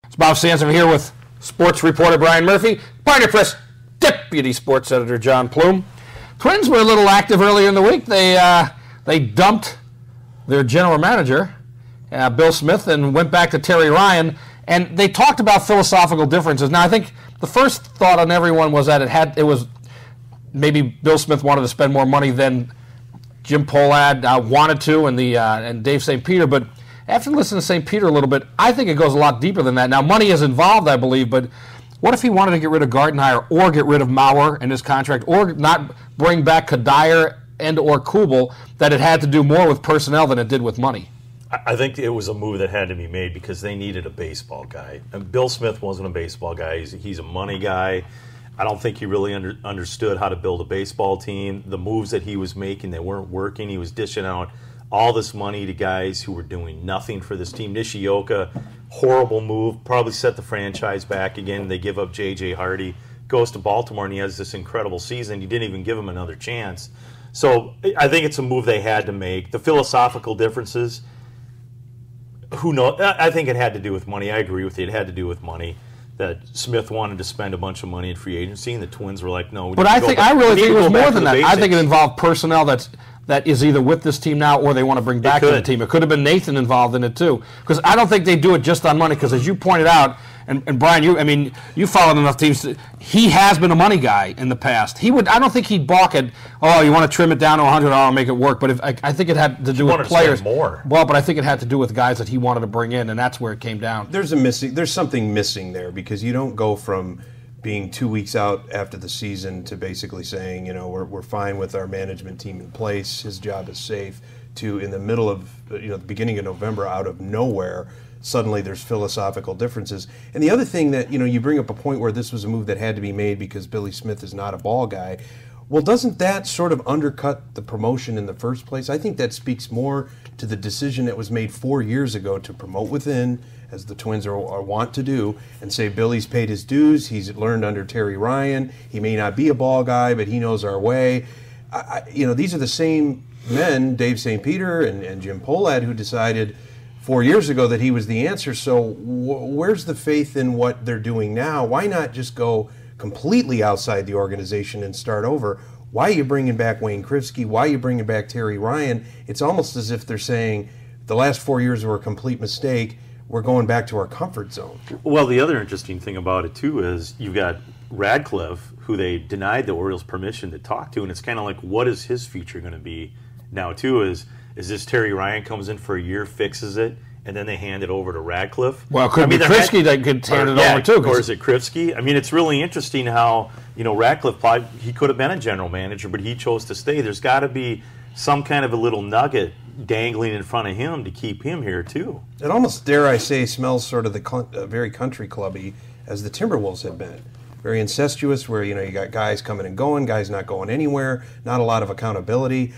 It's Bob Sansom here with sports reporter Brian Murphy, Pioneer Press Deputy Sports Editor John Plume. Twins were a little active earlier in the week. They dumped their general manager, Bill Smith, and went back to Terry Ryan. And they talked about philosophical differences. Now, I think the first thought on everyone was that it was maybe Bill Smith wanted to spend more money than Jim Pohlad wanted to, and Dave St. Peter. But after listening to St. Peter a little bit, I think it goes a lot deeper than that. Now, money is involved, I believe, but what if he wanted to get rid of Gardenhire or get rid of Mauer in his contract or not bring back Kadire and or Kubel, that it had to do more with personnel than it did with money? I think it was a move that had to be made because they needed a baseball guy. And Bill Smith wasn't a baseball guy. He's a money guy. I don't think he really understood how to build a baseball team. The moves that he was making, they weren't working. He was dishing out all this money to guys who were doing nothing for this team. Nishioka, horrible move, probably set the franchise back again. They give up J.J. Hardy, goes to Baltimore, and he has this incredible season. You didn't even give him another chance. So I think it's a move they had to make. The philosophical differences, who knows? I think it had to do with money. I agree with you. It had to do with money. That Smith wanted to spend a bunch of money in free agency, and the Twins were like, "No." But I really think it was more than that. I think it involved personnel that is either with this team now or they want to bring back to the team. It could have been Nathan involved in it too, because I don't think they do it just on money. Because as you pointed out, and Brian, you followed enough teams. He has been a money guy in the past. I don't think he'd balk at, oh, you want to trim it down to $100, I'll make it work. But I think it had to do with players more. Well, but I think it had to do with guys that he wanted to bring in, and that's where it came down. There's something missing there, because you don't go from being 2 weeks out after the season to basically saying, we're fine with our management team in place, his job is safe, to in the middle of the beginning of November, out of nowhere, suddenly there's philosophical differences. And the other thing that, you bring up a point where this was a move that had to be made because Billy Smith is not a ball guy. Well, doesn't that sort of undercut the promotion in the first place? I think that speaks more to the decision that was made 4 years ago to promote within, as the Twins are want to do, and say Billy's paid his dues, he's learned under Terry Ryan, he may not be a ball guy, but he knows our way. These are the same men, Dave St. Peter and Jim Pohlad, who decided 4 years ago that he was the answer. So where's the faith in what they're doing now? Why not just go completely outside the organization and start over? Why are you bringing back Wayne Krivsky? Why are you bringing back Terry Ryan? It's almost as if they're saying the last 4 years were a complete mistake. We're going back to our comfort zone. Well, the other interesting thing about it, too, is you've got Radcliffe, who they denied the Orioles permission to talk to, and it's kind of like, what is his future going to be now, too, is this Terry Ryan comes in for a year, fixes it, and then they hand it over to Radcliffe? Well, it could be Krivsky that could hand it over, too. Or is it Krivsky? It's really interesting how, Radcliffe, he could have been a general manager, but he chose to stay. There's got to be some kind of a little nugget dangling in front of him to keep him here, too. It almost, dare I say, smells sort of very country clubby as the Timberwolves have been. Very incestuous, where, you got guys coming and going, guys not going anywhere, not a lot of accountability.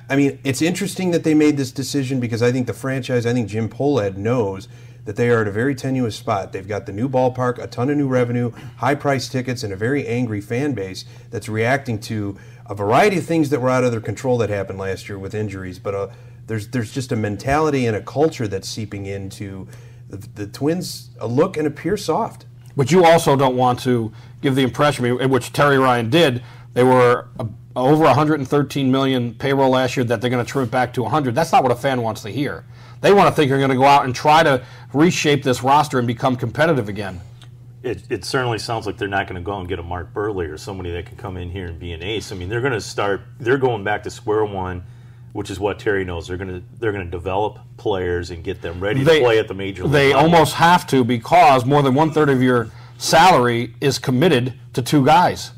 It's interesting that they made this decision, because I think the franchise, Jim Pohlad knows that they are at a very tenuous spot. They've got the new ballpark, a ton of new revenue, high-priced tickets, and a very angry fan base that's reacting to a variety of things that were out of their control that happened last year with injuries. But there's just a mentality and a culture that's seeping into the Twins, a look and appear soft. But you also don't want to give the impression, which Terry Ryan did, they were over $113 million payroll last year, that they're going to trim it back to $100. That's not what a fan wants to hear. They want to think you're going to go out and try to reshape this roster and become competitive again. It certainly sounds like they're not going to go and get a Mark Burley or somebody that can come in here and be an ace. They're going back to square one, which is what Terry knows. They're going to develop players and get them ready to play at the major league level. They almost have to, because more than 1/3 of your salary is committed to two guys.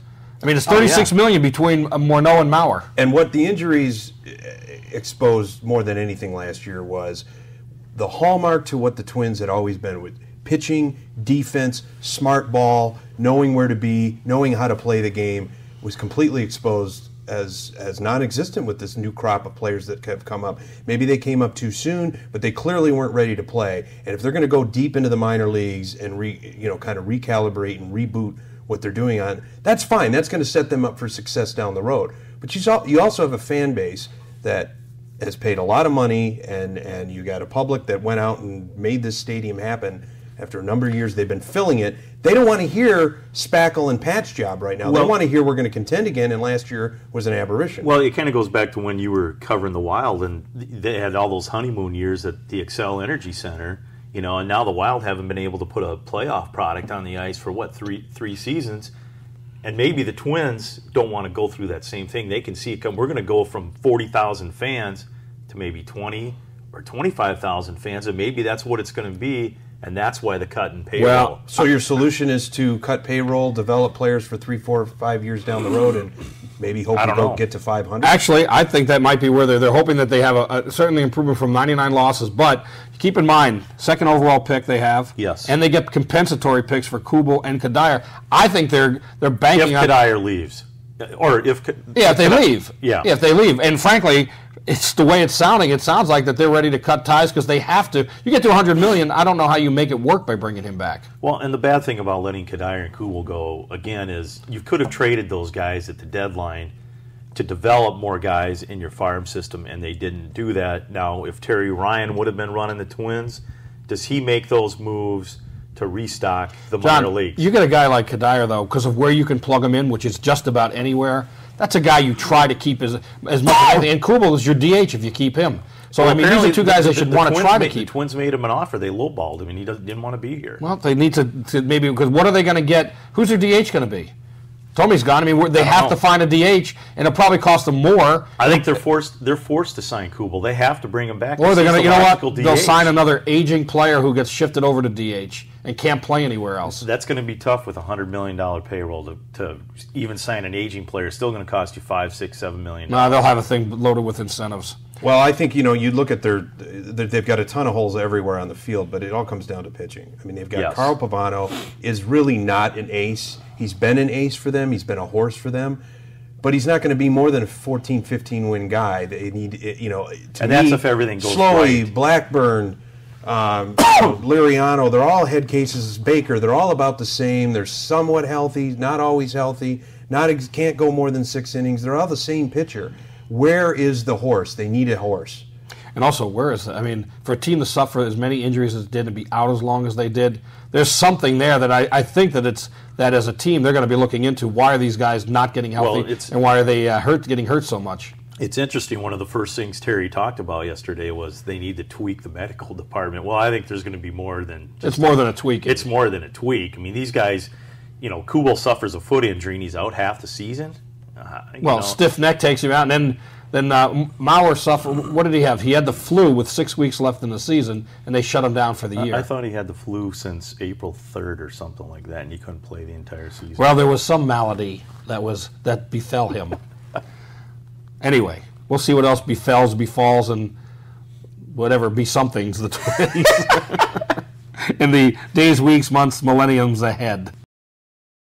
It's $36 million between Morneau and Mauer. And what the injuries exposed more than anything last year was the hallmark to what the Twins had always been with pitching, defense, smart ball, knowing where to be, knowing how to play the game, was completely exposed as non-existent with this new crop of players that have come up. Maybe they came up too soon, but they clearly weren't ready to play. And if they're going to go deep into the minor leagues and kind of recalibrate and reboot what they're doing that's fine. That's going to set them up for success down the road. But you also have a fan base that has paid a lot of money, and you got a public that went out and made this stadium happen after a number of years they've been filling it. They don't want to hear Spackle and Pat's job right now. They want to hear we're going to contend again, and last year was an aberration. Well, it kind of goes back to when you were covering the Wild, and they had all those honeymoon years at the Xcel Energy Center, and now the Wild haven't been able to put a playoff product on the ice for, three seasons. And maybe the Twins don't want to go through that same thing. They can see it come. We're going to go from 40,000 fans to maybe 20 or 25,000 fans, and maybe that's what it's going to be. And that's why the cut in payroll. Well, so your solution is to cut payroll, develop players for 3, 4, 5 years down the road, and maybe hope you don't get to 500? Actually, I think that might be where they're hoping that they have a certainly improvement from 99 losses. But keep in mind, second overall pick they have. Yes. And they get compensatory picks for Kubel and Kadire. I think they're banking on... If Kadire leaves. Or if... Yeah, if they leave. Yeah. If they leave. And frankly... It's the way it's sounding. It sounds like that they're ready to cut ties because they have to. You get to $100 million. I don't know how you make it work by bringing him back. Well, and the bad thing about letting Kadire and Kubel go again is you could have traded those guys at the deadline to develop more guys in your farm system, and they didn't do that. Now, if Terry Ryan would have been running the Twins, does he make those moves to restock the minor leagues? You get a guy like Kadire though, because of where you can plug him in, which is just about anywhere. That's a guy you try to keep as much as anything. And Kubel is your DH if you keep him. So, I mean, these are two guys they should want to try to keep. The Twins made him an offer. They lowballed him, and he didn't want to be here. Well, they need to maybe, because what are they going to get? Who's their DH going to be? Tomey's gone. I mean, they have to find a DH, and it'll probably cost them more. I think they're forced to sign Kubel. They have to bring him back. Or they're going to, you know what? DH. They'll sign another aging player who gets shifted over to DH and can't play anywhere else. That's going to be tough with a $100 million payroll to even sign an aging player. It's still going to cost you $5, $6, $7 million. No, they'll have a thing loaded with incentives. Well, I think, you look at they've got a ton of holes everywhere on the field, but it all comes down to pitching. I mean, they've got Carl Pavano is really not an ace. He's been an ace for them. He's been a horse for them. But he's not going to be more than a 14, 15-win guy. They need, and that's if everything goes Slowey, right. Blackburn, Liriano, they're all head cases. Baker, they're all about the same. They're somewhat healthy, not always healthy. Can't go more than 6 innings. They're all the same pitcher. Where is the horse? They need a horse. And also, for a team to suffer as many injuries as it did and be out as long as they did, there's something there that I think that as a team they're going to be looking into. Why are these guys not getting healthy, and why are they getting hurt so much? It's interesting. One of the first things Terry talked about yesterday was they need to tweak the medical department. Well, I think there's going to be more than it's more than a tweak. It's more than a tweak. I mean, these guys, Kubel suffers a foot injury and he's out half the season. Stiff neck takes him out, and then Mauer suffered. What did he have? He had the flu with 6 weeks left in the season, and they shut him down for the year. I thought he had the flu since April 3rd or something like that, and he couldn't play the entire season. Well, there was some malady that befell him. Anyway, we'll see what else befalls, and whatever be-somethings the Twins in the days, weeks, months, millenniums ahead.